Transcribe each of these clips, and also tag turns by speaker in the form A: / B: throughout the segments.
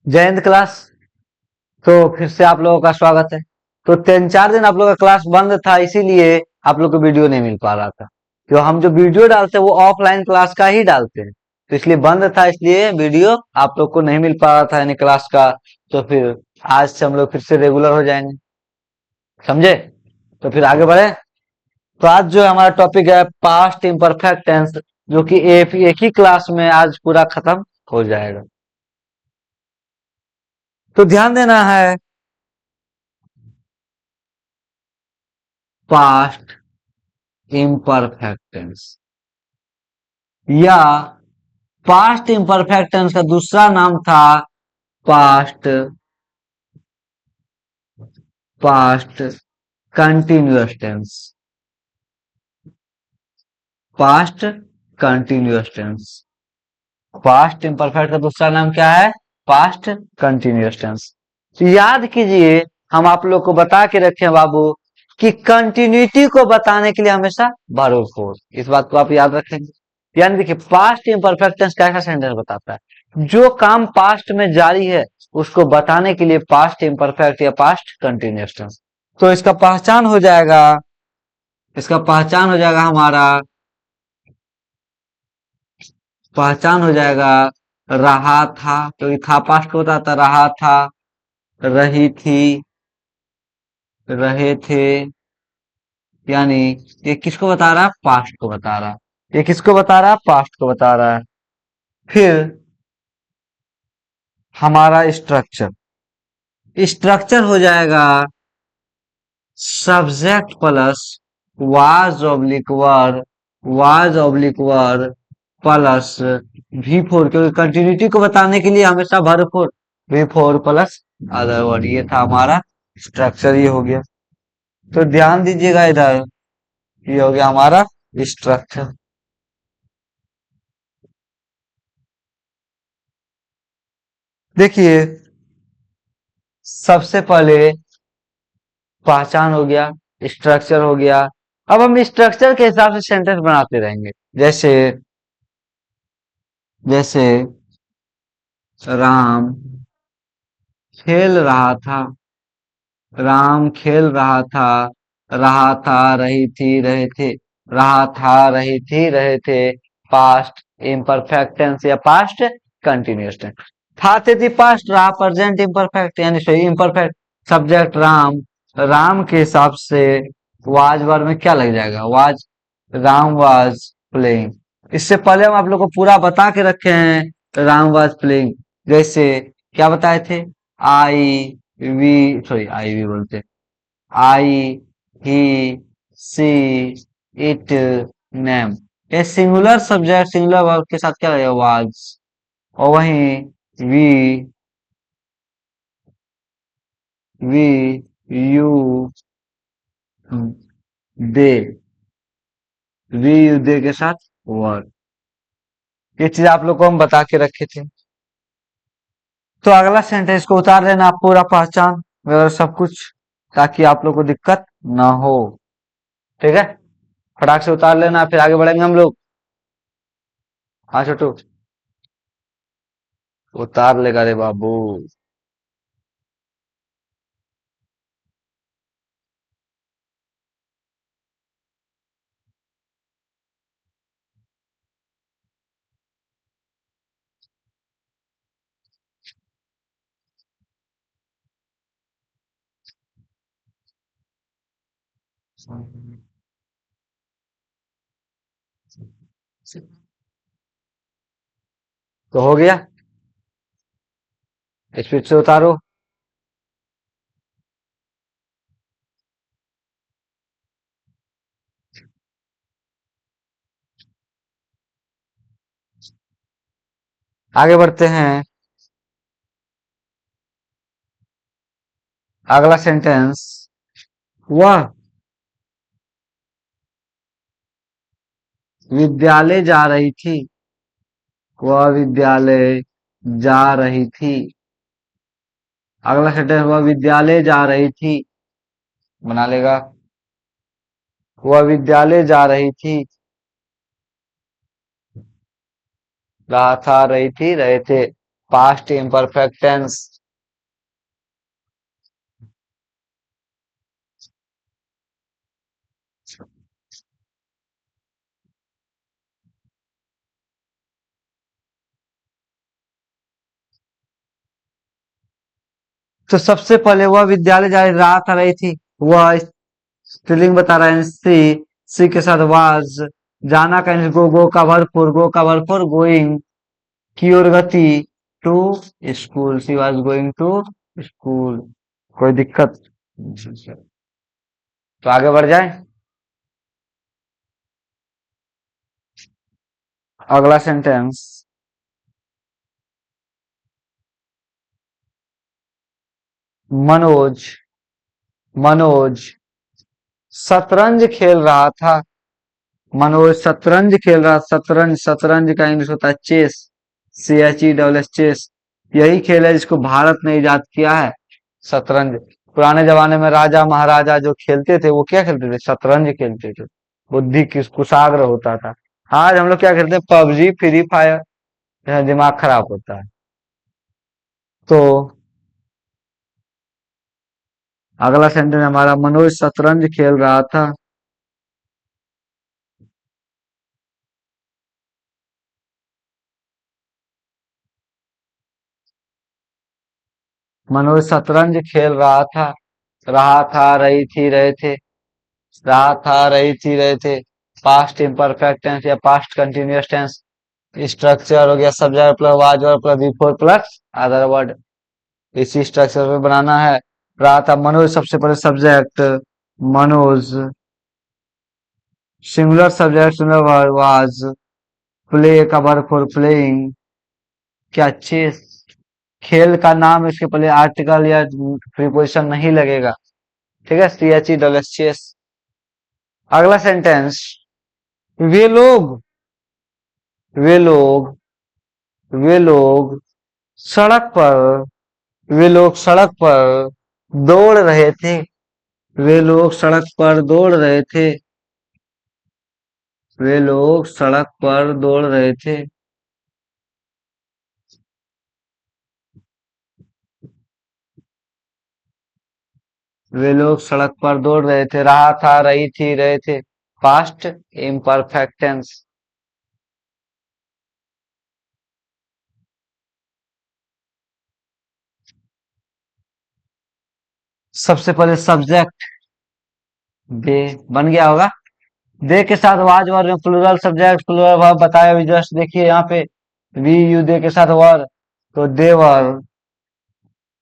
A: जय हिंद क्लास। तो फिर से आप लोगों का स्वागत है। तो 3-4 दिन आप लोगों का क्लास बंद था, इसीलिए आप लोग को वीडियो नहीं मिल पा रहा था। तो हम जो वीडियो डालते हैं वो ऑफलाइन क्लास का ही डालते हैं, तो इसलिए बंद था, इसलिए वीडियो आप लोग को नहीं मिल पा रहा था यानी क्लास का। तो फिर आज से हम लोग फिर से रेगुलर हो जाएंगे, समझे? तो फिर आगे बढ़े। तो आज जो हमारा टॉपिक है पास्ट इम्परफेक्ट टेंस, जो कि एक ही क्लास में आज पूरा खत्म हो जाएगा। तो ध्यान देना है, पास्ट इम्परफेक्ट टेंस या पास्ट इम्परफेक्ट टेंस का दूसरा नाम था past past continuous tense. Past continuous tense. Past imperfect का दूसरा नाम क्या है? Past continuous tense. तो याद कीजिए, हम आप लोग को बता के रखे हैं बाबू कि कंटिन्यूटी को बताने के लिए हमेशा वर्ब फोर्स, इस बात को आप याद रखेंगे। यानी देखिए, पास्ट इम्परफेक्ट टेंस कैसा सेंटेंस बताता है? जो काम पास्ट में जारी है उसको बताने के लिए पास्ट इम्परफेक्ट या पास्ट कंटिन्यूअस टेंस। तो इसका पहचान हो जाएगा हमारा, पहचान हो जाएगा रहा था, क्योंकि था पास्ट को बताता, रहा था, रही थी, रहे थे। यानी ये किसको बता रहा है? पास्ट को बता रहा है। ये किसको बता रहा है? पास्ट को बता रहा है। फिर हमारा स्ट्रक्चर हो जाएगा subject plus was oblique were plus V4, क्योंकि कंटिन्यूटी को बताने के लिए हमेशा verb four, V4 plus other word. ये था हमारा स्ट्रक्चर, ये हो गया। तो ध्यान दीजिएगा इधर, ये हो गया हमारा स्ट्रक्चर। देखिए, सबसे पहले पहचान हो गया, स्ट्रक्चर हो गया। अब हम स्ट्रक्चर के हिसाब से सेंटेंस बनाते रहेंगे। जैसे जैसे राम खेल रहा था, राम खेल रहा था, रही थी, रहे थे, रहा था, रही थी, रहे थे। पास्ट इम्परफेक्ट टेंस या पास्ट कंटिन्यूअस टेंस। था थे थी पास्ट, रहा प्रेजेंट इम्परफेक्ट यानी सही इम्परफेक्ट। सब्जेक्ट राम, राम के हिसाब से वाज वर्ब में क्या लग जाएगा? वाज। Ram was playing. इससे पहले हम आप लोग को पूरा बता के रखे हैं राम वाज प्लेइंग। जैसे क्या बताए थे? I we sorry I we बोलते, I he she it name. ये सिंगुलर सब्जेक्ट सिंगुलर वर्ब के साथ क्या लगेगा? वाज। और वहीं we you they, we you they के साथ वर्ड। ये चीज आप लोग को हम बता के रखे थे। तो अगला सेंटेंस को उतार लेना आप, पूरा पहचान वगैरह सब कुछ, ताकि आप लोग को दिक्कत ना हो। ठीक है, फटाक से उतार लेना, फिर आगे बढ़ेंगे हम लोग। हाँ छोटू, उतार लेगा रे बाबू। तो हो गया, स्पीड से उतारो। आगे बढ़ते हैं। अगला सेंटेंस, वह विद्यालय जा रही थी, वह विद्यालय जा रही थी। अगला सेंटेंस, वह विद्यालय जा रही थी, बना लेगा। वह विद्यालय जा रही थी, रहा था, रही थी, रहे थे। Past imperfect tense. तो सबसे पहले वह विद्यालय जा रात आ रही थी, वह स्त्रीलिंग बता रहा है, सी के साथ वाज, जाना का गो का भरपूर गोइंग, की ओर गति, to school, she was going to school. कोई दिक्कत? तो आगे बढ़ जाए। अगला सेंटेंस। मनोज, मनोज शतरंज खेल रहा था। मनोज शतरंज खेल रहा, शतरंज, शतरंज का इंग्लिश होता है चेस, CHE चेस। यही खेल है जिसको भारत ने इजाद किया है, शतरंज। पुराने जमाने में राजा महाराजा जो खेलते थे वो क्या खेलते थे? शतरंज खेलते थे। बुद्धि किस कुशाग्र होता था। आज हम लोग क्या खेलते हैं? PUBG, free fire. दिमाग खराब होता है। तो अगला सेंटेंस हमारा, मनोज शतरंज खेल रहा था। मनोज शतरंज खेल रहा था, रही थी, रहे थे, रहा था, रही थी, रहे थे। पास्ट इम्परफेक्ट टेंस या पास्ट कंटिन्यूअस टेंस। स्ट्रक्चर हो गया subject plus was verb plus before plus other word. इसी स्ट्रक्चर में बनाना है। रहा था मनोज, सबसे पहले subject Manoj, singular subject singular verb was, play का वर्ब फॉर प्लेइंग, क्या चेस। खेल का नाम इसके पहले आर्टिकल या प्रीपोजिशन नहीं लगेगा। ठीक है, CHE चेस। अगला सेंटेंस, वे लोग, वे लोग, वे लोग सड़क पर, वे लोग सड़क पर दौड़ रहे थे। वे लोग सड़क पर दौड़ रहे थे। वे लोग सड़क पर दौड़ रहे थे। वे लोग सड़क पर दौड़ रहे थे, रहा था, रही थी, रहे थे। Past imperfect tense. सबसे पहले सब्जेक्ट दे बन गया होगा। दे के साथ वाज वर में प्लूरल सब्जेक्ट प्लूरल वर्ब बताया अभी जस्ट, देखिए यहाँ पे वी यू दे के साथ वर, तो देवर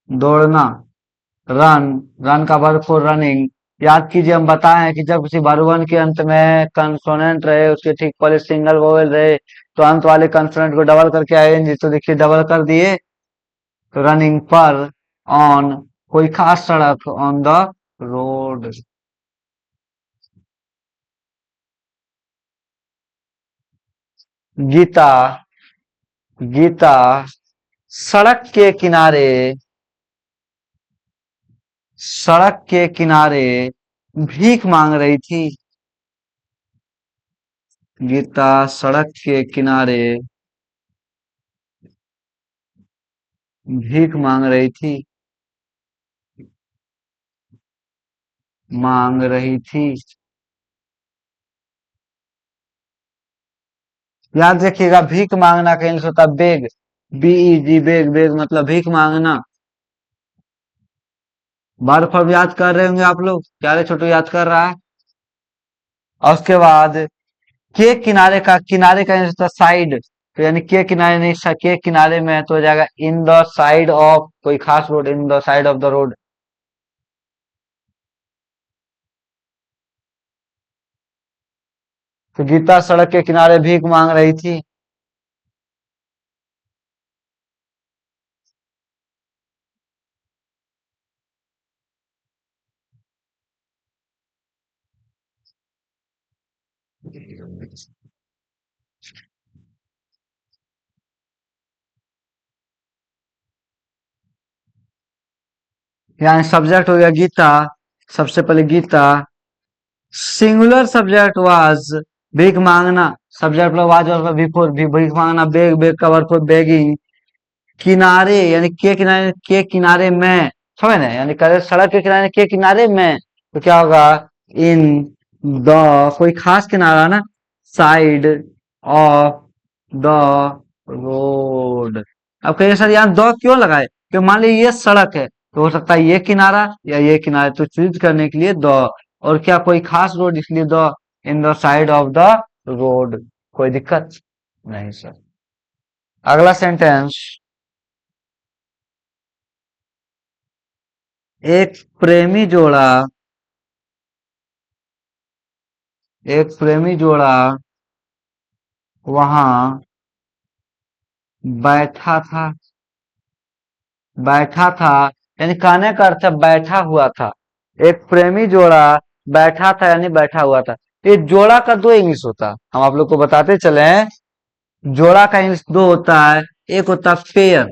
A: दौड़ना, रन, रन का वर्ब फॉर रनिंग। याद कीजिए हम बताए हैं कि जब किसी वर्बन के अंत में कंसोनेंट रहे, उसके ठीक पहले सिंगल वोवेल रहे, तो अंत वाले कंसोनेंट को डबल करके आएंगे। तो देखिए डबल कर दिए, तो रनिंग पर, ऑन कोई खास सड़क, on the road. Geeta, Geeta सड़क के किनारे, सड़क के किनारे भीख मांग रही थी। गीता सड़क के किनारे भीख मांग रही थी, मांग रही थी। याद रखिएगा भीख मांगना का इंग्लिश होता है बेग, BEG बेग, बेग मतलब भीख मांगना। बार फॉर्म याद कर रहे होंगे आप लोग, प्यारे छोटू याद कर रहा है। और उसके बाद के किनारे का, किनारे का इंग्लिश होता है साइड, तो यानी के किनारे नहीं, के किनारे में है तो हो जाएगा इन द साइड ऑफ कोई खास road, in the side of the road. तो गीता सड़क के किनारे भीख मांग रही थी। यहाँ सब्जेक्ट हो गया गीता, सबसे पहले गीता, सिंगुलर सब्जेक्ट वाज, भीख मांगना, सब्जेक्ट वाज और बिफोर भी भीख मांगना, बेग, बेग का वर्ब बेगिंग, किनारे यानी के किनारे में, समझ ना, यानी सड़क के किनारे के किनारे में, तो क्या होगा, इन द, कोई खास किनारा ना, साइड ऑफ द रोड। अब कहिए सर यहाँ द क्यों लगाए, क्यों, मान लीजिए ये सड़क है तो हो सकता है ये किनारा या ये किनारा, तो चूज करने के लिए द, और क्या कोई खास रोड इसलिए the, in the side of the road. कोई दिक्कत नहीं सर। अगला सेंटेंस, एक प्रेमी जोड़ा, एक प्रेमी जोड़ा वहां बैठा था, बैठा था, यानी कहने का अर्थ है बैठा हुआ था। एक प्रेमी जोड़ा बैठा था यानी बैठा हुआ था। ये जोड़ा का दो इंग्लिश होता है, हम आप लोग को बताते चले हैं। जोड़ा का इंग्लिश दो होता है, एक होता है पेयर,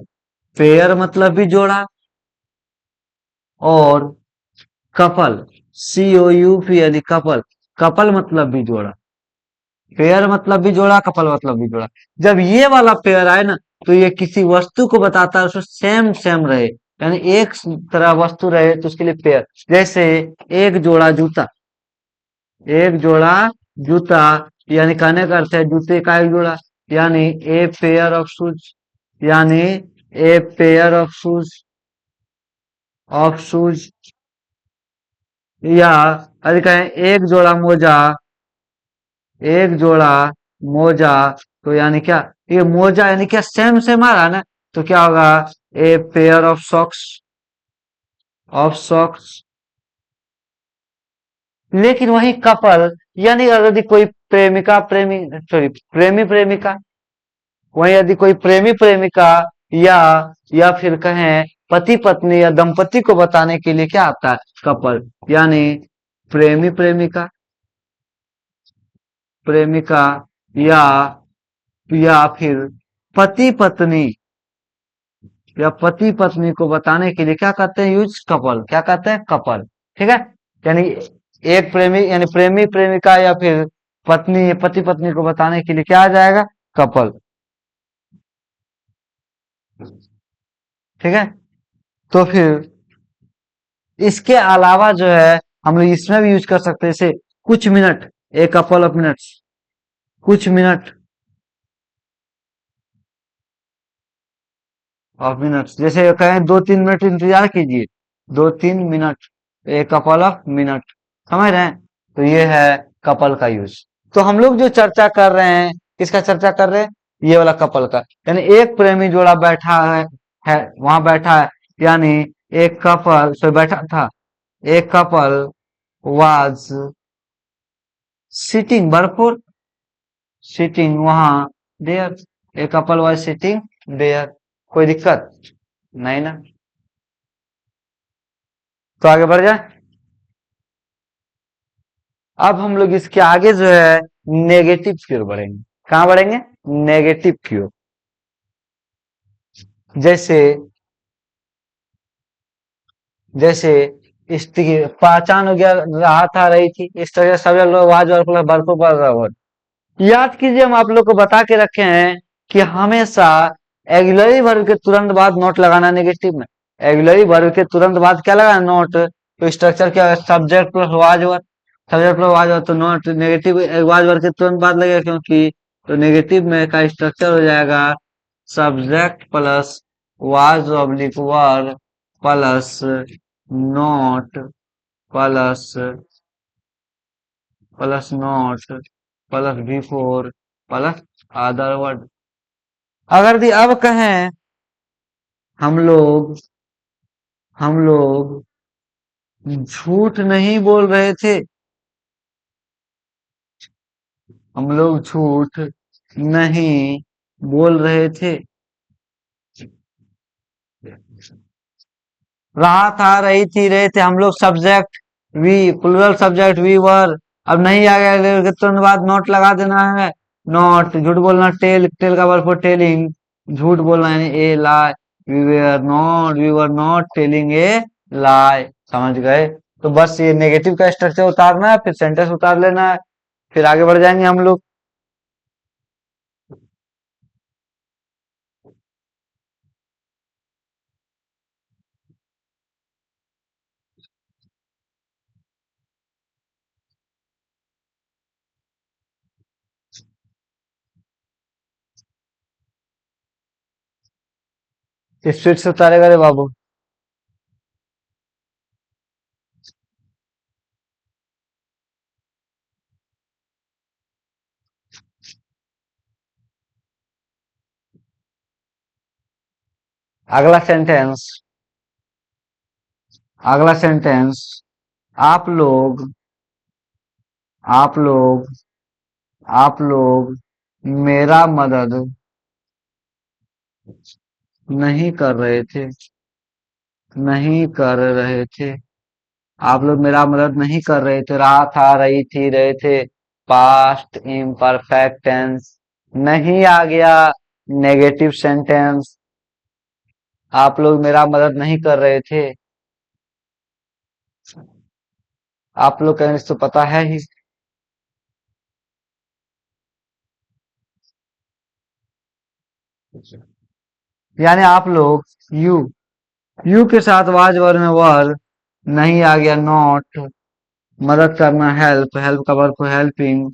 A: पेयर मतलब भी जोड़ा, और कपल, COUP यानी कपल, कपल मतलब भी जोड़ा। पेयर मतलब भी जोड़ा, कपल मतलब भी जोड़ा। जब ये वाला पेयर आए ना, तो ये किसी वस्तु को बताता है, उसको सेम सेम रहे, यानी एक तरह वस्तु रहे, तो उसके लिए पेयर। जैसे एक जोड़ा जूता, एक जोड़ा जूता, यानी कहने का अर्थ है जूते का एक जोड़ा, यानी ए पेयर ऑफ शूज, यानी ए पेयर ऑफ शूज, या अरे कहें एक जोड़ा मोजा, एक जोड़ा मोजा, तो यानी क्या, ये मोजा यानी क्या, सेम सेम आ रहा ना, तो क्या होगा, a pair of socks, of socks. लेकिन वही कपल, यानी अगर यदि कोई प्रेमिका प्रेमी, सॉरी प्रेमी प्रेमिका, वही यदि कोई प्रेमी प्रेमिका, या या फिर कहें पति पत्नी या दंपति को बताने के लिए क्या आता है, कपल, यानी प्रेमी प्रेमिका, प्रेमिका, या फिर पति पत्नी, या पति पत्नी को बताने के लिए क्या कहते हैं, यूज कपल, क्या कहते हैं, कपल। ठीक है, यानी एक प्रेमी यानी प्रेमी प्रेमिका या फिर पत्नी पति पत्नी को बताने के लिए क्या आ जाएगा, कपल। ठीक है, तो फिर इसके अलावा जो है हम लोग इसमें भी यूज कर सकते हैं, जैसे कुछ minute, a couple of minutes, कुछ मिनट ऑफ मिनट्स, जैसे कहें 2-3 मिनट इंतजार कीजिए, 2-3 minute, a couple of minute, समझ रहे हैं, तो ये है कपल का यूज। तो हम लोग जो चर्चा कर रहे हैं, किसका चर्चा कर रहे हैं, ये वाला कपल का, यानी एक प्रेमी जोड़ा बैठा है वहां बैठा है, यानी एक कपल से बैठा था, एक कपल वाज सिटिंग, भरपूर सिटिंग वहां, there, a couple was sitting there. कोई दिक्कत नहीं ना, तो आगे बढ़ जाए। अब हम लोग इसके आगे जो है नेगेटिव की ओर बढ़ेंगे। कहाँ बढ़ेंगे, नेगेटिव की ओर। जैसे जैसे स्त्री पहचान हो गया, रहा था रही थी, इस तरह से सब लोग आवाज और बर्फो पर रहो। याद कीजिए, हम आप लोग को बता के रखे हैं कि हमेशा एग्युलरी वर्ब के तुरंत बाद नोट लगाना नेगेटिव में। एग्युलरी वर्ब के तुरंत बाद क्या लगाना, नोट। तो स्ट्रक्चर क्या है, subject plus was verb, subject plus was verb, तो नोट नेगेटिव वाज वर्ब के तुरंत बाद लगेगा, क्योंकि तो नेगेटिव में का स्ट्रक्चर हो जाएगा subject plus was oblique verb plus note plus note plus before plus other word. अगर दी अब कहें, हम लोग हम लोग झूठ नहीं बोल रहे थे, हम लोग झूठ नहीं बोल रहे थे, रहा था रही थी रहे थे, हम लोग subject we, plural subject we were. अब नहीं आ गया तो तुरंत बाद नोट लगा देना है, नॉट, झूठ बोलना, टेल, टेल का वर्ब फॉर टेलिंग, झूठ बोलना यानी a lie, we were not telling a lie, समझ गए। तो बस ये नेगेटिव का स्ट्रक्चर उतारना है, फिर सेंटेंस उतार लेना है, फिर आगे बढ़ जाएंगे हम लोग। स्पीड से उतारेगा रे बाबू। अगला सेंटेंस। अगला सेंटेंस। आप लोग आप लोग आप लोग मेरा मदद नहीं कर रहे थे। नहीं कर रहे थे। आप लोग मेरा मदद नहीं कर रहे थे। रहा था, रही थी, रहे थे। Past imperfect tense. नहीं आ गया नेगेटिव सेंटेंस। आप लोग मेरा मदद नहीं कर रहे थे। आप लोग का इंग्लिश तो पता है ही। यानी आप लोग, यू। यू के साथ वाज वर्ड में वर। नहीं आ गया नॉट। मदद करना हेल्प। हेल्प का वर्ब हेल्पिंग।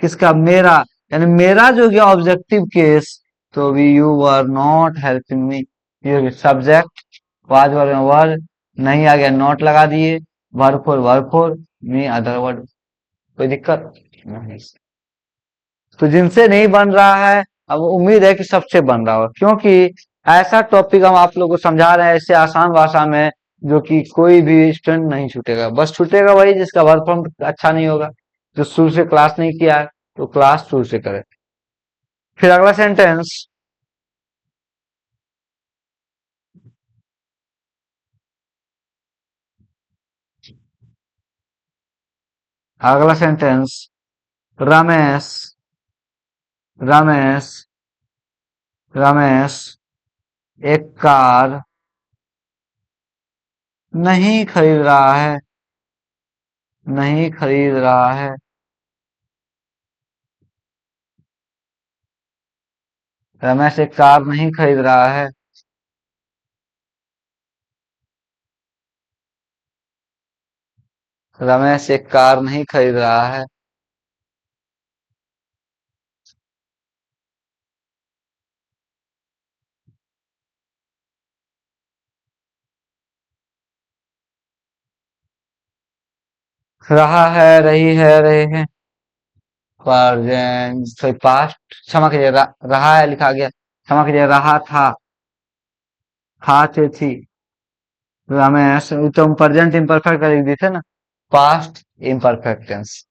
A: किसका? मेरा। यानी मेरा जो गया ऑब्जेक्टिव केस। तो we you were not helping me. ये सब्जेक्ट। वाज वर्ड में वर। नहीं आ गया नॉट लगा दिए। Verb four me other word. कोई दिक्कत नहीं। तो जिनसे नहीं बन रहा है, अब उम्मीद है कि सबसे बन रहा हो, क्योंकि ऐसा टॉपिक हम आप लोगों को समझा रहे हैं ऐसे आसान भाषा में, जो कि कोई भी स्टूडेंट नहीं छूटेगा। बस छूटेगा वही जिसका वर्क फ्रॉम अच्छा नहीं होगा, जो शुरू से क्लास नहीं किया है। तो क्लास शुरू से करे। फिर अगला सेंटेंस। अगला सेंटेंस। रमेश रमेश रमेश एक कार नहीं खरीद रहा है। नहीं खरीद रहा है। रमेश एक कार नहीं खरीद रहा है। रमेश एक कार नहीं खरीद रहा है। रहा है, रही है, रहे हैं। Present sorry past. क्षमा कीजिए, रहा है लिखा गया। क्षमा कीजिए, रहा था। था थे थी। रमेश, तुम प्रेजेंट इम्परफेक्ट का लिख दिए थे ना। Past imperfect tense.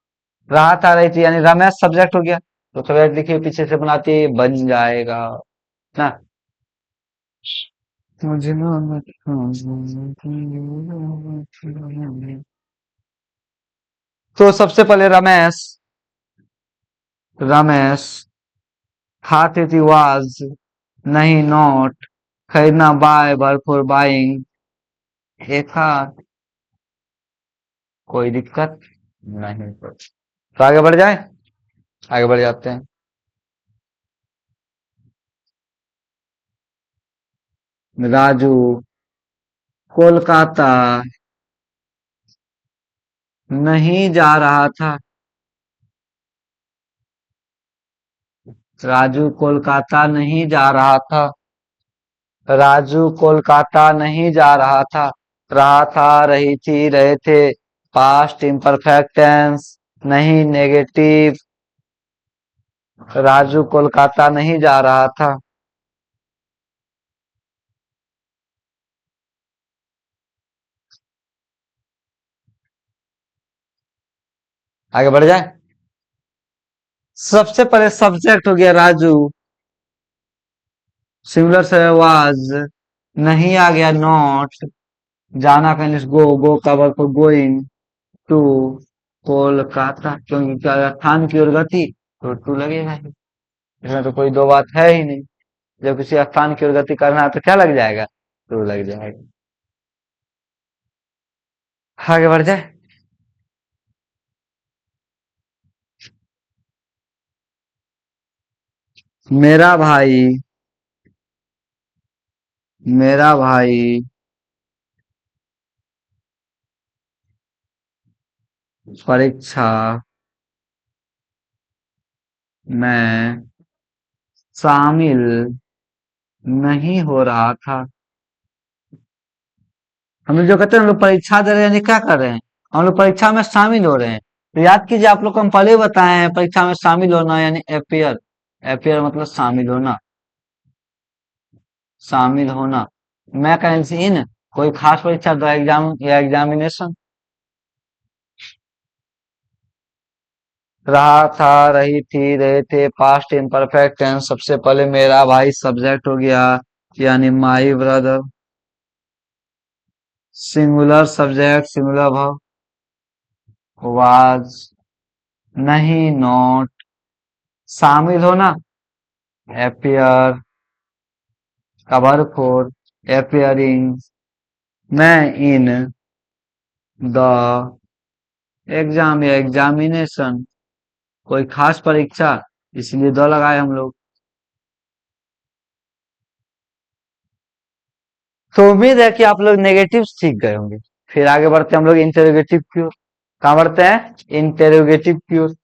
A: रहा था, रही थी, यानी रमेश सब्जेक्ट हो गया। तो सब्जेक्ट लिखिए, पीछे से बनाते बन जाएगा ना। मुझे ना तो सबसे पहले रमेश। रमेश खाते थी वाज। नहीं नॉट। खरीदना बाय वर्ब फॉर बाइंग। एक हाथ। कोई दिक्कत नहीं। तो आगे बढ़ जाए। आगे बढ़ जाते हैं। राजू कोलकाता नहीं जा रहा था। राजू कोलकाता नहीं जा रहा था। राजू कोलकाता नहीं जा रहा था। रहा था, रही थी, रहे थे। Past imperfect tense. नहीं नेगेटिव। राजू कोलकाता नहीं जा रहा था। आगे बढ़ जाए। सबसे पहले सब्जेक्ट हो गया राजू। सिमिलर से वाज। नहीं आ गया नॉट। जाना का इंग्लिश गो। गो का वर्ब गोइंग टू कोलकाता, क्योंकि क्या स्थान की ओर गति, तो टू लगेगा ही। इसमें तो कोई दो बात है ही नहीं। जब किसी स्थान की ओर गति करना है तो क्या लग जाएगा? टू लग जाएगा। आगे बढ़ जाए। मेरा भाई मेरा भाई परीक्षा में शामिल नहीं हो रहा था। हम लोग जो कहते हैं हम लोग परीक्षा दे रहे हैं यानी क्या कर रहे हैं, हम लोग परीक्षा में शामिल हो रहे हैं। तो याद कीजिए, आप लोग को हम पहले ही बताए हैं परीक्षा में शामिल होना यानी अपियर। अपियर मतलब शामिल होना, शामिल होना। मैं करेंसी इन कोई खास परीक्षा दो, एग्जाम या एग्जामिनेशन। रहा था, रही थी, रहे थे, पास्ट इम्परफेक्ट टेंस। सबसे पहले मेरा भाई सब्जेक्ट हो गया, यानी my brother. Singular subject singular verb, was, नहीं, नॉट। शामिल होना, एपियर का वर्ब फोर, एपियरिंग। मैं इन द एग्जाम या एग्जामिनेशन, कोई खास परीक्षा, इसलिए दो लगाए हम लोग। तो उम्मीद है कि आप लोग नेगेटिव सीख गए होंगे। फिर आगे बढ़ते हैं हम लोग इंटेरोगेटिव की ओर। कहाँ बढ़ते हैं, इंटेरोगेटिव की ओर।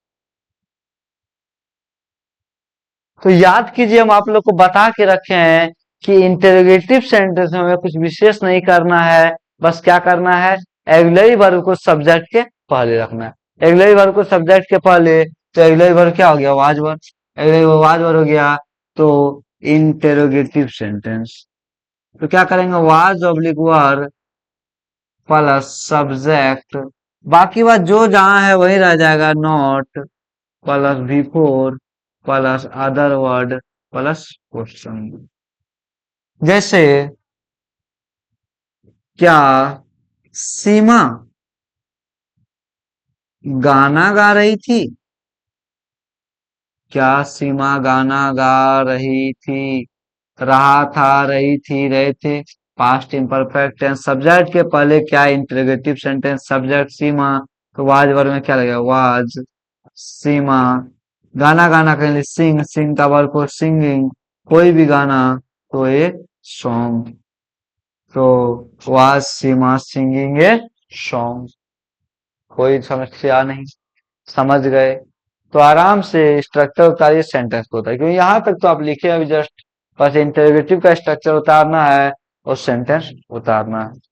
A: तो याद कीजिए, हम आप लोग को बता के रखे हैं कि इंटेरोगेटिव सेंटेंस में हमें कुछ विशेष नहीं करना है। बस क्या करना है, एग्लरी वर्ब को सब्जेक्ट के पहले रखना है। एग्लरी वर्ब को सब्जेक्ट के पहले, तो एग्लरी वर्ब क्या हो गया, वाज वर्ब। एग्लरी वाज वर्ब हो गया, तो इंटेरोगेटिव सेंटेंस। तो क्या करेंगे, was oblique were plus subject. बाकी बात जो जहां है वही रह जाएगा, not plus before plus other word plus question. जैसे, क्या सीमा गाना गा रही थी, क्या सीमा गाना गा रही थी। रहा था, रही थी, रहे थे, पास्ट इम्परफेक्ट टेंस। सब्जेक्ट के पहले क्या, इंटरोगेटिव सेंटेंस, सब्जेक्ट सीमा। तो वाज वर्ब में क्या लगेगा, वाज सीमा। गाना गाना कहेंगे सिंग, सिंग का वर्ब को सिंगिंग, कोई भी गाना, तो एक सॉन्ग। तो was Seema singing a song. कोई समस्या नहीं, समझ गए। तो आराम से स्ट्रक्चर उतारिए, सेंटेंस को उतारिए, क्योंकि यहाँ तक तो आप लिखे अभी जस्ट। बस इंटरोगेटिव का स्ट्रक्चर उतारना है और सेंटेंस उतारना है।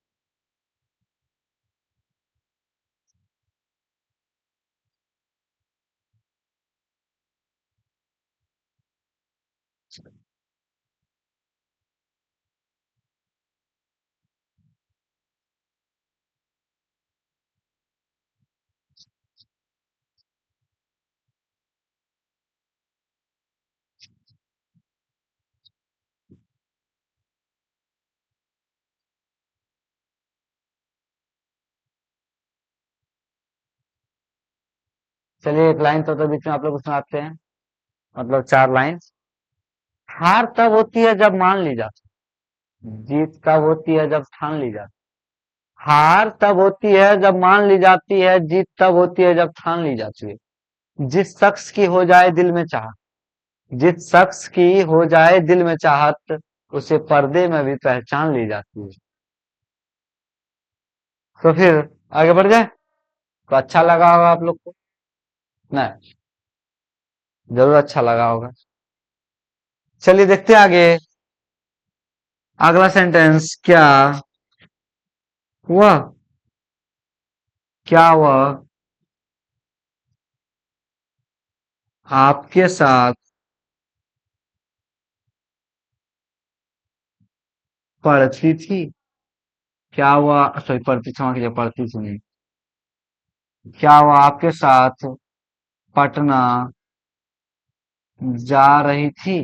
A: चलिए एक लाइन तो बीच में आप लोग को सुनाते हैं, मतलब चार लाइन। हार तब होती है जब मान ली जाती, जीत तब होती है जब ठान ली जाती। हार तब होती है जब मान ली जाती है, जीत तब होती है जब ठान ली जाती है। जिस शख्स की हो जाए दिल में चाहत, जिस शख्स की हो जाए दिल में चाहत, उसे पर्दे में भी पहचान ली जाती है। तो फिर आगे बढ़ जाए। तो अच्छा लगा होगा आप लोग को, नहीं, जरूर अच्छा लगा होगा। चलिए देखते हैं आगे। अगला सेंटेंस, क्या हुआ, क्या हुआ आपके साथ पढ़ती थी। क्या हुआ, सॉरी, पढ़ती, क्षमा कीजिए, पढ़ती थी नहीं। क्या हुआ आपके साथ पटना जा रही थी।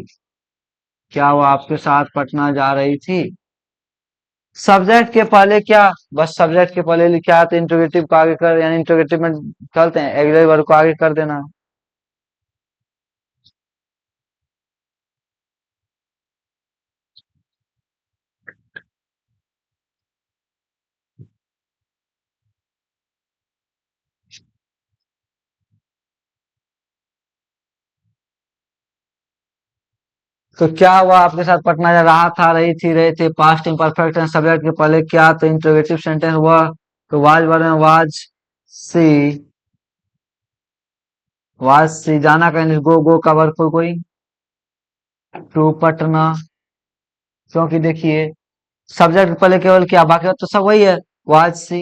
A: क्या हुआ आपके साथ पटना जा रही थी। सब्जेक्ट के पहले क्या, बस सब्जेक्ट के पहले लिखा है तो इंट्रोगेटिव को आगे कर, यानी इंट्रोगेटिव में चलते हैं, एग्रेसिव वर्ब को आगे कर देना। तो क्या हुआ आपके साथ पटना जा रहा था, रही थी, रहे थे, पास्ट इम्परफेक्ट है, सब्जेक्ट के पहले क्या, तो इंट्रोगेटिव सेंटेंस हुआ। तो वाज वर्ब में वाज सी, वाज सी, जाना कहीं, गो, गो का verb for going to Patna. क्योंकि देखिए, सब्जेक्ट पहले केवल क्या, बाकी तो सब वही है। वाज सी,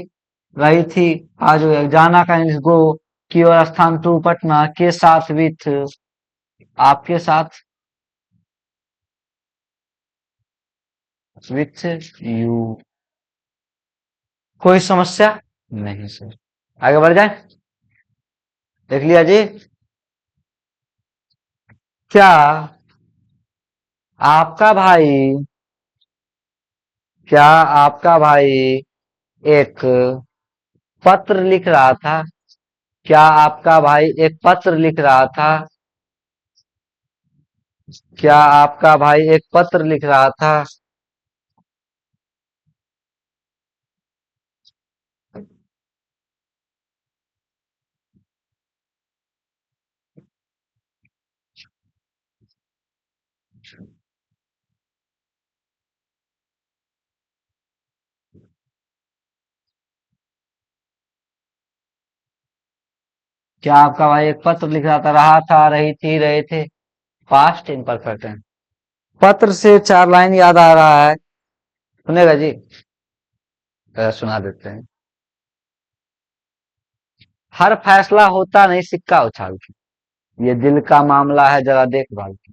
A: रही थी, आज हो गया। जाना का इंग्लिश गो, की और स्थान टू पटना, के साथ विथ, आपके साथ, विथ यू। कोई समस्या नहीं सर। आगे बढ़ जाए। देख लिया जी। क्या आपका भाई, क्या आपका भाई एक पत्र लिख रहा था? क्या आपका भाई एक पत्र लिख रहा था? क्या आपका भाई एक पत्र लिख रहा था? क्या आपका भाई एक पत्र लिख रहा था? रहा था, रही थी, रहे थे। पास्ट इम्परफेक्ट है। पत्र से चार लाइन याद आ रहा है, सुनेगा जी? सुना देते हैं। हर फैसला होता नहीं सिक्का उछाल के, ये दिल का मामला है जरा देखभाल के।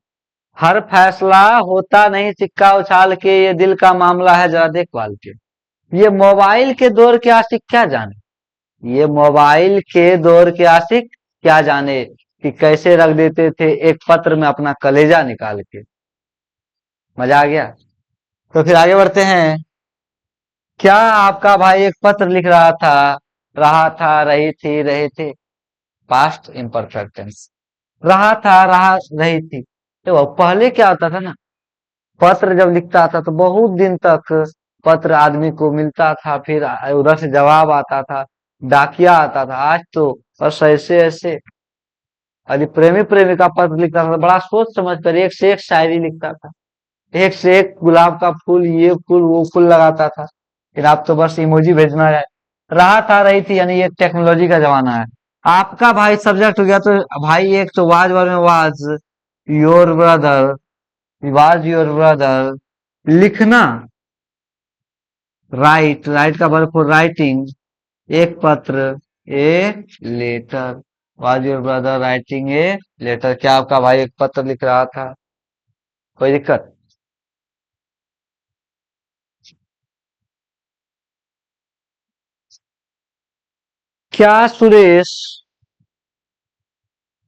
A: हर फैसला होता नहीं सिक्का उछाल के, ये दिल का मामला है जरा देखभाल के। ये मोबाइल के दौर के आशिक क्या जाने, ये मोबाइल के दौर के आशिक क्या जाने कि कैसे रख देते थे एक पत्र में अपना कलेजा निकाल के। मजा आ गया। तो फिर आगे बढ़ते हैं। क्या आपका भाई एक पत्र लिख रहा था, रही थी, रहे थे। Past imperfect tense. रहा था, रहा, रही थी। तो पहले क्या होता था ना, पत्र जब लिखता था तो बहुत दिन तक पत्र आदमी को मिलता था, फिर उधर से जवाब आता था, डाकिया आता था। आज तो बस ऐसे ऐसे। यदि प्रेमी प्रेमिका पत्र लिखता था तो बड़ा सोच समझ कर एक से एक शायरी लिखता था, एक से एक गुलाब का फूल, ये फूल वो फूल लगाता था। फिर आप तो बस इमोजी भेजना है। रहा था, रही थी, यानी ये टेक्नोलॉजी का जमाना है। आपका भाई सब्जेक्ट हो गया, तो भाई एक तो वाज वर्ड में was your brother, was your brother. लिखना, राइट, राइट का वर्ब फॉर राइटिंग, एक पत्र, a letter. Was your brother writing a letter. क्या आपका भाई एक पत्र लिख रहा था? कोई दिक्कत? क्या सुरेश,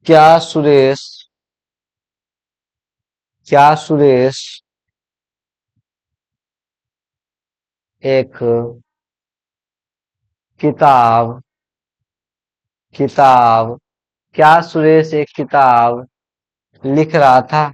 A: क्या सुरेश, क्या सुरेश एक किताब, किताब, क्या सुरेश एक किताब लिख रहा था?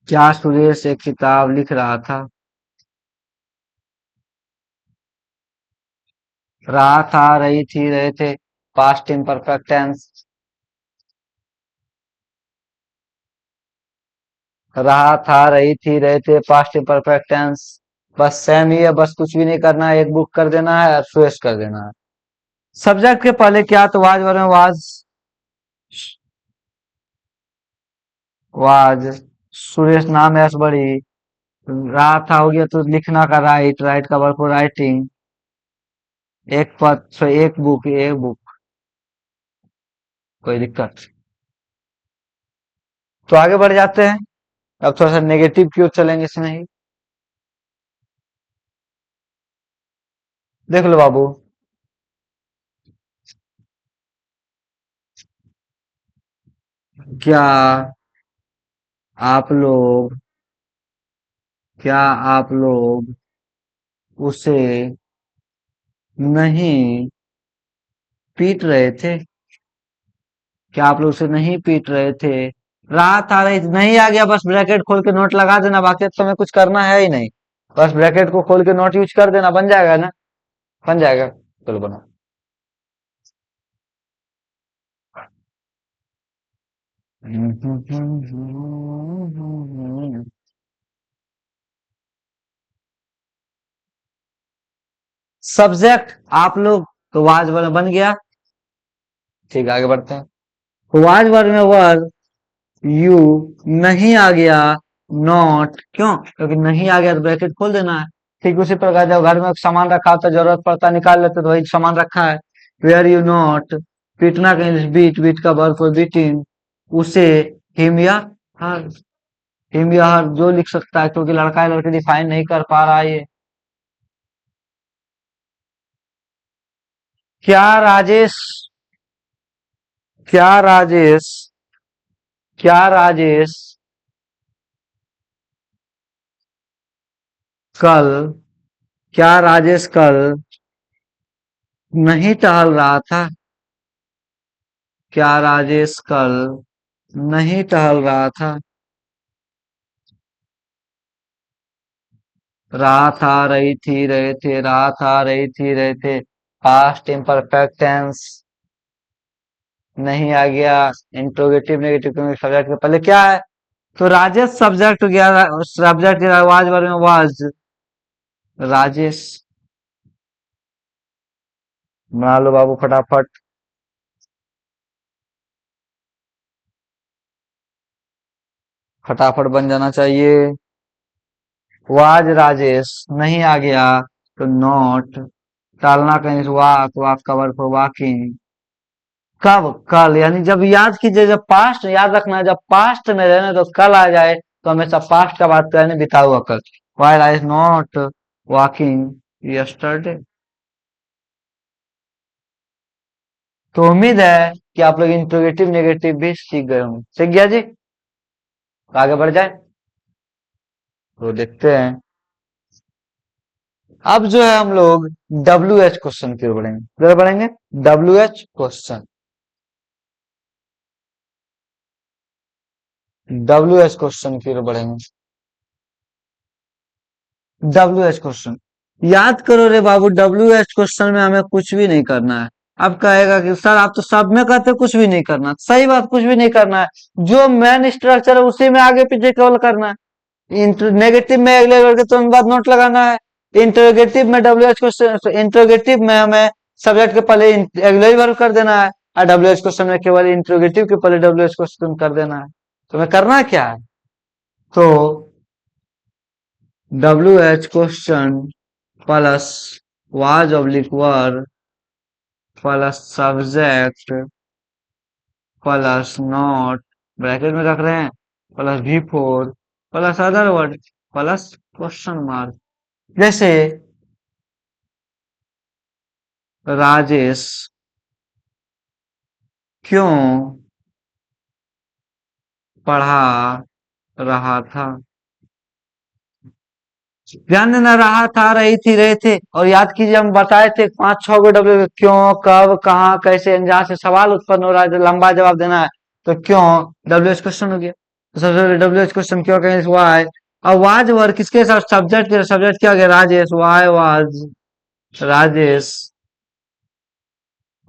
A: क्या सुरेश एक किताब लिख रहा था? रहा था, रही थी, रहे थे। Past imperfect tense. रहा था, रही थी, रहे थे, पास्ट इम्परफेक्ट टेंस। बस सेम ही है, बस कुछ भी नहीं करना है, एक बुक कर देना है और सुरेश कर देना है। सब्जेक्ट के पहले क्या, तो वाज वर्ड में वाज, वाज। सुरेश नाम है, बड़ी। रहा था हो गया, तो लिखना का राइट, राइट का वर्ब फॉर राइटिंग, एक पद, एक बुक, एक बुक। कोई दिक्कत? तो आगे बढ़ जाते हैं। अब थोड़ा सा नेगेटिव की ओर चलेंगे इसमें ही। देख लो बाबू। क्या आप लोग, क्या आप लोग उसे नहीं पीट रहे थे? क्या आप लोग उसे नहीं पीट रहे थे? रात आ रही थी, नहीं आ गया, बस ब्रैकेट खोल के नोट लगा देना, बाकी तो तुम्हें कुछ करना है ही नहीं। बस ब्रैकेट को खोल के नोट यूज कर देना, बन जाएगा ना? बन जाएगा। चलो बना। सब्जेक्ट आप लोग, तो वाज वर्ड में बन गया। ठीक, आगे बढ़ते हैं। वाज वर्ड में वर्ड यू नहीं आ गया, नॉट क्यों? क्योंकि नहीं आ गया तो ब्रैकेट खोल देना है। ठीक उसी प्रकार जब घर में सामान रखा होता है, जरूरत पड़ता है निकाल लेते तो वही सामान रखा है। वेयर यू नॉट, पीटना का इंग्लिश बीट, बीट का वर्ब फॉर बीटिंग, उसे हिम या हर, हिम या हर जो लिख सकता है, क्योंकि लड़का है लड़की डिफाइन नहीं कर पा रहा है ये। क्या राजेश, क्या राजेश, क्या राजेश कल, क्या राजेश कल नहीं टहल रहा था? क्या राजेश कल नहीं टहल रहा था? रहा था, रही थी, रहे थे, रहा था, रही थी, रहे थे, पास्ट इम्परफेक्ट टेंस। नहीं आ गया, इंट्रोगेटिव नेगेटिव, क्योंकि सब्जेक्ट के पहले क्या है? तो राजेश सब्जेक्ट हो गया, सब्जेक्ट वाज वर्ड में वाज, राजेश। बना लो बाबू फटाफट, फटाफट बन जाना चाहिए। वाज राजेश, नहीं आ गया तो नॉट, टालना कहीं से वाक, वाक का वर्ब फॉर वॉकिंग। कब? कल, यानी जब याद कीजिए, जब पास्ट याद रखना है, जब पास्ट में रहना तो कल आ जाए तो हमेशा पास्ट का बात करें, बिता हुआ कल। While I not walking yesterday. तो उम्मीद है कि आप लोग इंट्रोगेटिव नेगेटिव भी सीख गए होंगे। सीख गया जी? तो आगे बढ़ जाए, तो देखते हैं। अब जो है हम लोग डब्ल्यू एच क्वेश्चन की ओर बढ़ेंगे, किधर बढ़ेंगे? W H question, W H question की ओर बढ़ेंगे। डब्ल्यू एच क्वेश्चन याद करो रे बाबू, डब्ल्यू एच क्वेश्चन में हमें कुछ भी नहीं करना है। अब कहेगा कि सर आप तो सब में कहते हो कुछ भी नहीं करना, सही बात, कुछ भी नहीं करना है। जो मेन स्ट्रक्चर है उसी में आगे पीछे केवल करना है। नेगेटिव में अगले वर्ड के तुरंत बाद नोट लगाना है। इंटरोगेटिव में डब्ल्यू एच क्वेश्चन, इंटरोगेटिव में हमें सब्जेक्ट के पहले अगले वर्ड कर देना है, और डब्ल्यू एच क्वेश्चन में केवल इंटरोगेटिव के पहले डब्ल्यू एच क्वेश्चन कर देना है। तो हमें करना क्या है? तो W H question plus was oblique were plus subject plus not, bracket में रख रहे हैं, plus V four plus other word plus question mark. जैसे राजेश क्यों पढ़ा रहा था? ध्यान देना, रहा था, रही थी, रहे थे, और याद कीजिए हम बताए थे पांच छह गो डब्ल्यू, क्यों, कब, कहाँ, कैसे, जहां से सवाल उत्पन्न हो रहा है तो लंबा जवाब देना है। तो क्यों डब्ल्यू एच क्वेश्चन हो गया। तो सबसे पहले डब्ल्यू एच क्वेश्चन क्यों कहें, वाई। अब वाज वर्ड किसके साथ? सब्जेक्ट के, सब्जेक्ट क्या हो गया? Rajesh, why was Rajesh.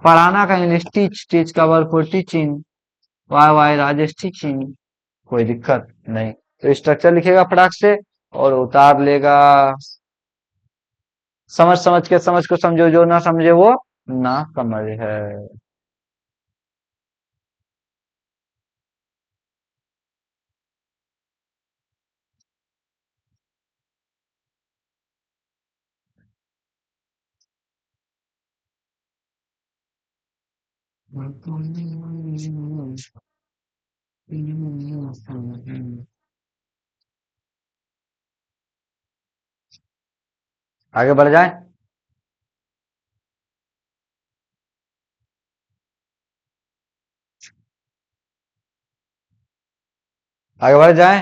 A: पढ़ाना का इंग्लिश टीच, टीच का verb for teaching, why why Rajesh teaching. कोई दिक्कत नहीं। तो स्ट्रक्चर लिखेगा फटाक से और उतार लेगा। समझ समझ के, समझ को समझो, जो ना समझे वो ना समझ है। आगे बढ़ जाए, आगे बढ़ जाए।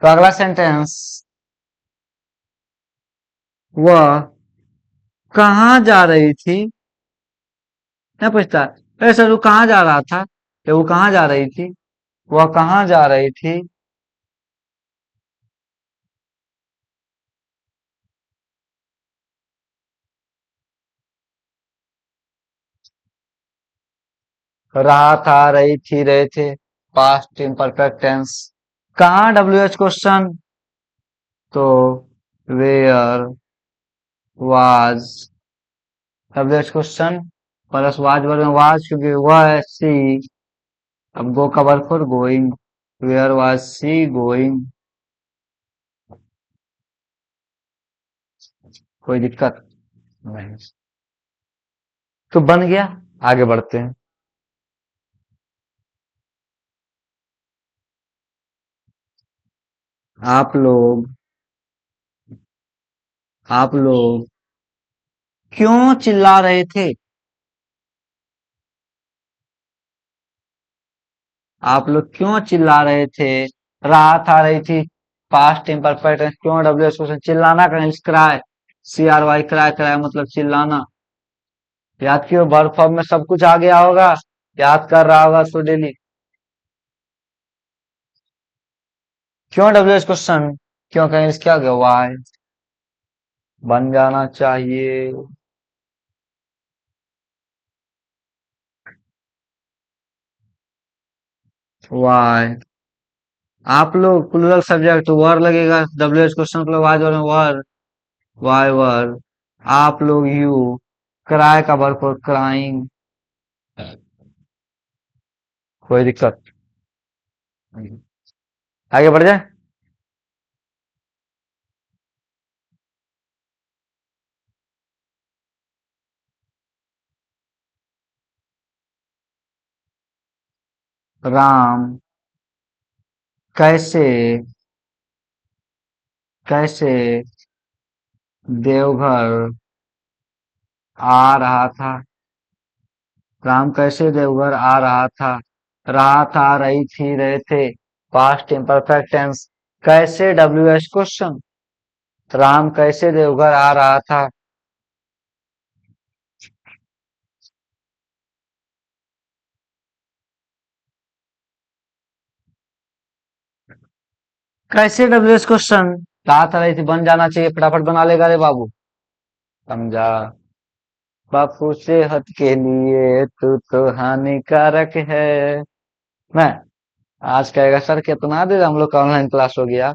A: तो अगला सेंटेंस, वह कहाँ जा रही थी? क्या पूछता है? अरे सर वो कहाँ जा रहा था, तो वो कहाँ जा रही थी, वह कहाँ जा रही थी? रहा था, रही थी, रहे थे, पास्ट इम्परफेक्ट टेंस। कहाँ डब्ल्यू एच क्वेश्चन? तो where was WH question plus was verb में वाज क्योंकि वह है सी। अब गो का verb for going, where was she going. कोई दिक्कत नहीं तो बन गया। आगे बढ़ते हैं। आप लोग आप लोग क्यों चिल्ला रहे थे? आप लोग क्यों चिल्ला रहे थे? राहत आ रही थी। पास्ट इम्परफेक्ट टेंस क्यों डब्ल्यू एस क्वेश्चन चिल्लाना का cry. C R Y cry cry मतलब चिल्लाना। याद कियो वर्ब फॉर्म में सब कुछ आ गया होगा। याद कर रहा होगा तो डेली। क्यों डब्ल्यू एस क्वेश्चन? क्यों कहीं क्या हो गया वाई। बन जाना चाहिए। वाई। आप लोग प्लूरल सब्जेक्ट वर लगेगा डब्ल्यू एस क्वेश्चन के बाद वर। Why were. आप लोग यू क्राई का वर्ब फॉर क्राइंग। कोई दिक्कत नहीं। आगे बढ़ जाए। राम कैसे कैसे देवघर आ रहा था। राम कैसे देवघर आ रहा था। रहा था रही थी रहे थे। पास्ट इम्परफेक्ट टेंस कैसे डब्ल्यू एस क्वेश्चन। राम कैसे देवघर आ रहा था। कैसे डब्ल्यू एस क्वेश्चन। रहा था रही थी बन जाना चाहिए फटाफट बना लेगा रे बाबू। समझा। बापू सेहत के लिए तू तो हानिकारक है। मैं आज कहेगा सर कितना देर हम लोग का ऑनलाइन क्लास हो गया।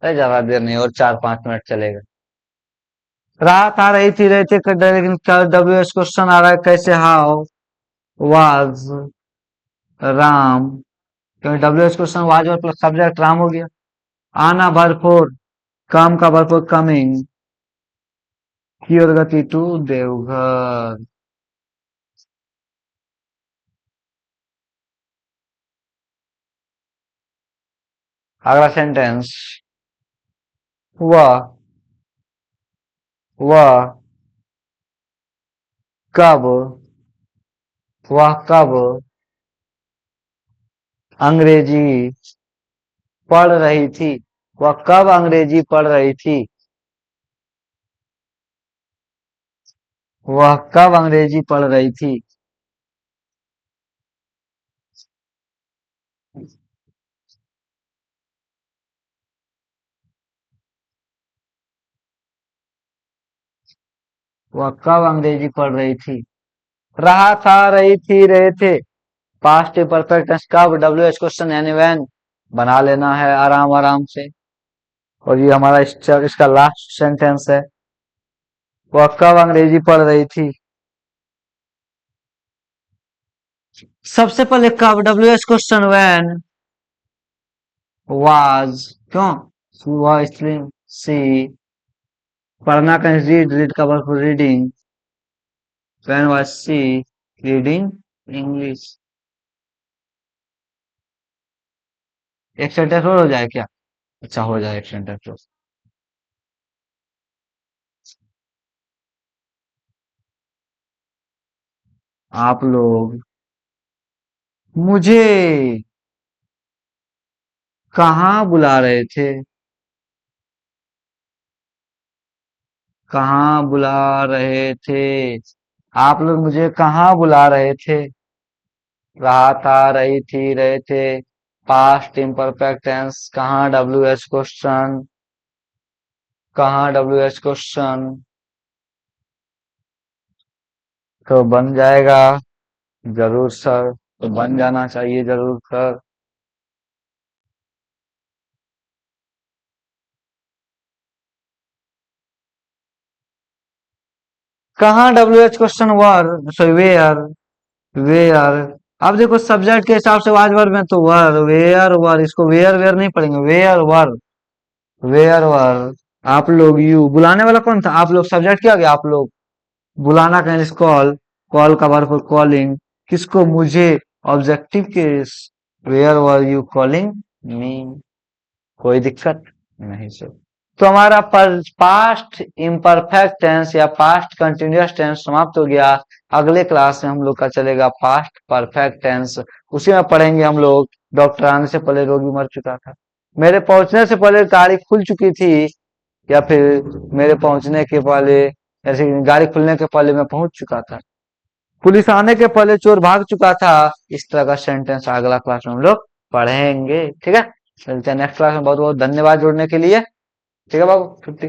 A: अरे ज्यादा देर नहीं और 4-5 मिनट चलेगा। रात आ रही थी रहे थे लेकिन डब्ल्यू एस क्वेश्चन आ रहा है कैसे हाउ वाज राम। क्योंकि डब्ल्यू एस क्वेश्चन वाज और प्लस सब्जेक्ट राम हो गया। आना भरपूर काम का भरपूर कमिंग की और गति टू देवघर। अगला सेंटेंस वह वह कब वह कब अंग्रेजी पढ़ रही थी। वह कब अंग्रेजी पढ़ रही थी। वह कब अंग्रेजी पढ़ रही थी। वह कब अंग्रेजी पढ़ रही थी। रहा था रही थी रहे थे। पास्ट परफेक्ट टेंस कब डब्ल्यू एच क्वेश्चन यानी व्हेन बना लेना है आराम आराम से। और ये हमारा इसका लास्ट सेंटेंस है। वह कब अंग्रेजी पढ़ रही थी। सबसे पहले कब W H question when was क्यों वह स्त्रीलिंग सी। पढ़ना का रीड रीड का verb reading. When was she reading English. एक सेंटेंस और हो जाए क्या? अच्छा हो जाए एक सेंटेंस। आप लोग मुझे कहाँ बुला रहे थे। कहाँ बुला रहे थे। आप लोग मुझे कहाँ बुला रहे थे। रहा था रही थी रहे थे। पास्ट इम्परफेक्ट टेंस कहाँ डब्ल्यू एच क्वेश्चन। कहाँ डब्ल्यू एच क्वेश्चन तो बन जाएगा जरूर सर। तो बन जाना चाहिए जरूर सर। कहाँ W H question were, sorry where, where. अब देखो सब्जेक्ट के हिसाब से आज वर्ब में तो वर, वेयर वर, इसको वेयर वेयर नहीं पढ़ेंगे, वेयर वर, वेयर वर। आप लोग, यू बुलाने वाला कौन था, आप लोग, सब्जेक्ट क्या गया आप लोग, बुलाना का कॉल, कॉल का वर्ब कॉलिंग, किसको, मुझे, objective case, where were you calling me, कोई दिक्कत नहीं सर। तो हमारा पास्ट इम्परफेक्ट टेंस या पास्ट कंटिन्यूअस टेंस समाप्त हो गया। अगले क्लास में हम लोग का चलेगा पास्ट परफेक्ट टेंस। उसी में पढ़ेंगे हम लोग, डॉक्टर आने से पहले रोगी मर चुका था, मेरे पहुंचने से पहले गाड़ी खुल चुकी थी, या फिर मेरे पहुंचने के पहले, ऐसे गाड़ी खुलने के पहले मैं पहुंच चुका था, पुलिस आने के पहले चोर भाग चुका था। इस तरह का सेंटेंस अगला क्लास में हम लोग पढ़ेंगे। ठीक है, चलते हैं नेक्स्ट क्लास में। बहुत बहुत धन्यवाद जुड़ने के लिए। ठीक है बाबू, छुट्टी।